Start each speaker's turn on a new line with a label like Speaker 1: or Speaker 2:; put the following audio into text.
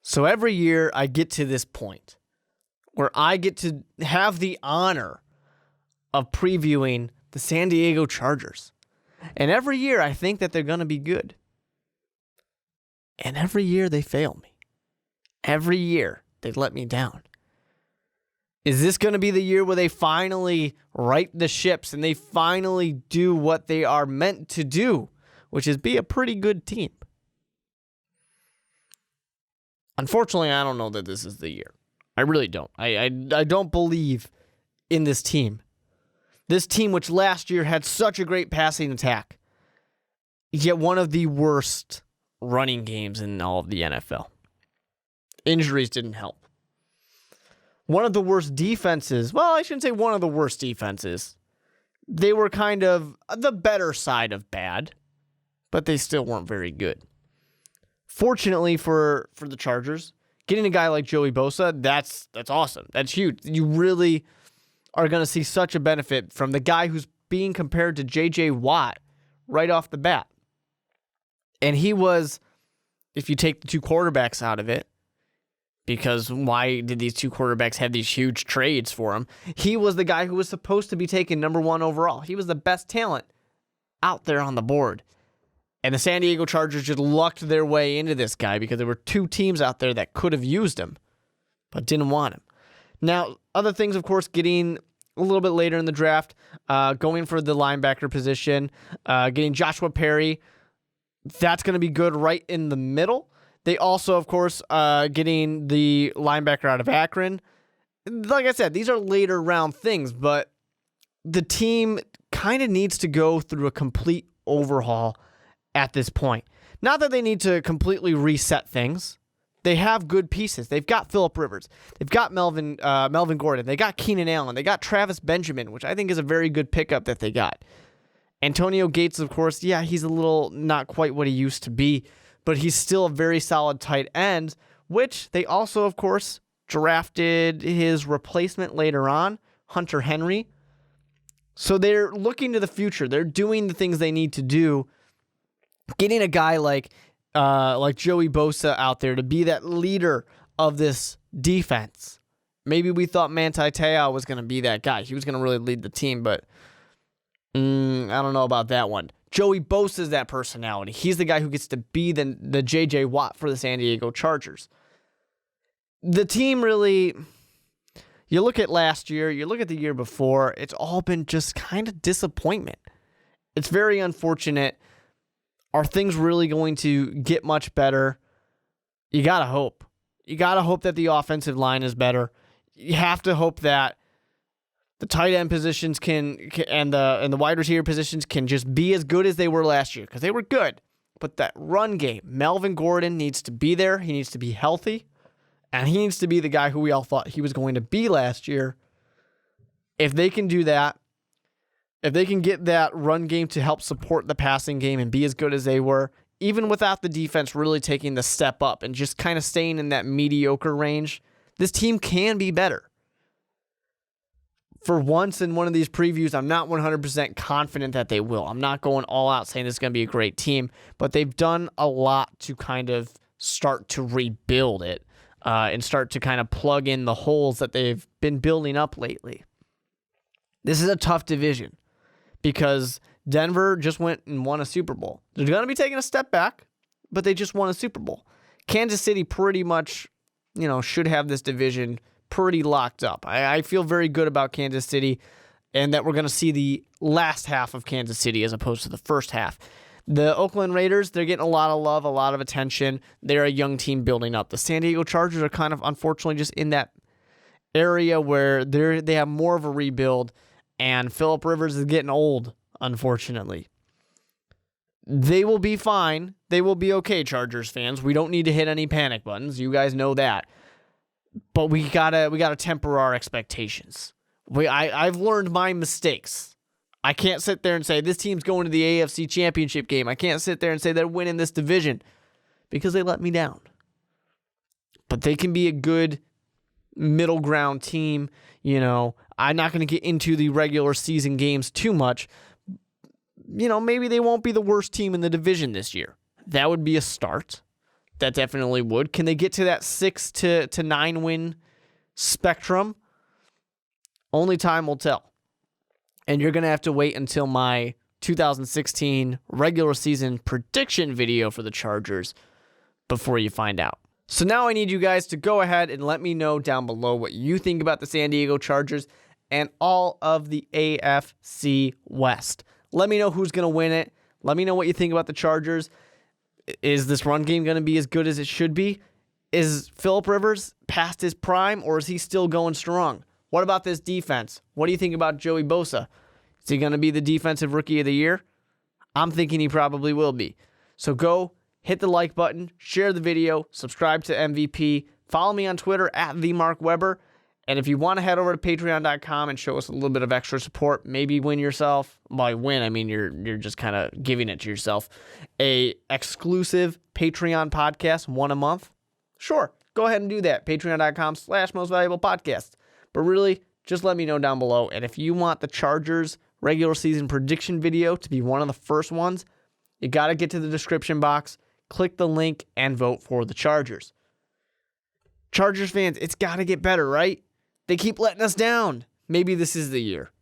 Speaker 1: So every year I get to this point where I get to have the honor of previewing the San Diego Chargers. And every year I think that they're going to be good. And every year they fail me. Every year they let me down. Is this going to be the year where they finally right the ships and they finally do what they are meant to do, which is be a pretty good team? Unfortunately, I don't know that this is the year. I really don't. I don't believe in this team. This team, which last year had such a great passing attack, yet one of the worst running games in all of the NFL. Injuries didn't help. One of the worst defenses. Well, I shouldn't say one of the worst defenses. They were kind of the better side of bad, but they still weren't very good. Fortunately for the Chargers, getting a guy like Joey Bosa, that's awesome. That's huge. You really are going to see such a benefit from the guy who's being compared to J.J. Watt right off the bat. And he was, if you take the two quarterbacks out of it, because why did these two quarterbacks have these huge trades for him? He was the guy who was supposed to be taken number one overall. He was the best talent out there on the board. And the San Diego Chargers just lucked their way into this guy because there were two teams out there that could have used him, but didn't want him. Now, other things, of course, getting a little bit later in the draft, going for the linebacker position, getting Joshua Perry. That's going to be good right in the middle. They also, of course, getting the linebacker out of Akron. Like I said, these are later round things, but the team kind of needs to go through a complete overhaul at this point. Not that they need to completely reset things. They have good pieces. They've got Phillip Rivers. They've got Melvin Gordon. They got Keenan Allen. They got Travis Benjamin, which I think is a very good pickup that they got. Antonio Gates, of course, yeah, he's a little not quite what he used to be, but he's still a very solid tight end, which they also, of course, drafted his replacement later on, Hunter Henry. So they're looking to the future. They're doing the things they need to do. Getting a guy like Joey Bosa out there to be that leader of this defense. Maybe we thought Manti Te'o was going to be that guy. He was going to really lead the team, but I don't know about that one. Joey Bosa is that personality. He's the guy who gets to be the J.J. Watt for the San Diego Chargers. The team really, you look at last year, you look at the year before, it's all been just kind of disappointment. It's very unfortunate. Are things really going to get much better? You got to hope. You got to hope that the offensive line is better. You have to hope that the tight end positions and the wide receiver positions can just be as good as they were last year, because they were good. But that run game, Melvin Gordon needs to be there. He needs to be healthy, and he needs to be the guy who we all thought he was going to be last year. If they can do that, if they can get that run game to help support the passing game and be as good as they were, even without the defense really taking the step up and just kind of staying in that mediocre range, this team can be better. For once in one of these previews, I'm not 100% confident that they will. I'm not going all out saying this is going to be a great team, but they've done a lot to kind of start to rebuild it and start to kind of plug in the holes that they've been building up lately. This is a tough division, because Denver just went and won a Super Bowl. They're going to be taking a step back, but they just won a Super Bowl. Kansas City pretty much, should have this division pretty locked up. I feel very good about Kansas City, and that we're going to see the last half of Kansas City as opposed to the first half. The Oakland Raiders, they're getting a lot of love, a lot of attention. They're a young team building up. The San Diego Chargers are kind of, unfortunately, just in that area where they have more of a rebuild. And Phillip Rivers is getting old, unfortunately. They will be fine. They will be okay, Chargers fans. We don't need to hit any panic buttons. You guys know that. But we gotta temper our expectations. I've learned my mistakes. I can't sit there and say this team's going to the AFC Championship game. I can't sit there and say they're winning this division, because they let me down. But they can be a good middle ground team. I'm not going to get into the regular season games too much. Maybe they won't be the worst team in the division this year. That would be a start. that definitely would. Can they get to that 6 to 9 win spectrum? Only time will tell. And you're going to have to wait until my 2016 regular season prediction video for the Chargers before you find out. So now I need you guys to go ahead and let me know down below what you think about the San Diego Chargers and all of the AFC West. Let me know who's going to win it. Let me know what you think about the Chargers. Is this run game going to be as good as it should be? Is Phillip Rivers past his prime, or is he still going strong? What about this defense? What do you think about Joey Bosa? Is he going to be the defensive rookie of the year? I'm thinking he probably will be. So go hit the like button, share the video, subscribe to MVP, follow me on Twitter at @TheMarkWeber. And if you want to head over to patreon.com and show us a little bit of extra support, maybe win yourself, by win, I mean you're just kind of giving it to yourself, a exclusive Patreon podcast, one a month, sure, go ahead and do that. Patreon.com/mostvaluablepodcast. But really, just let me know down below. And if you want the Chargers regular season prediction video to be one of the first ones, you got to get to the description box, click the link, and vote for the Chargers. Chargers fans, it's got to get better, right? They keep letting us down. Maybe this is the year.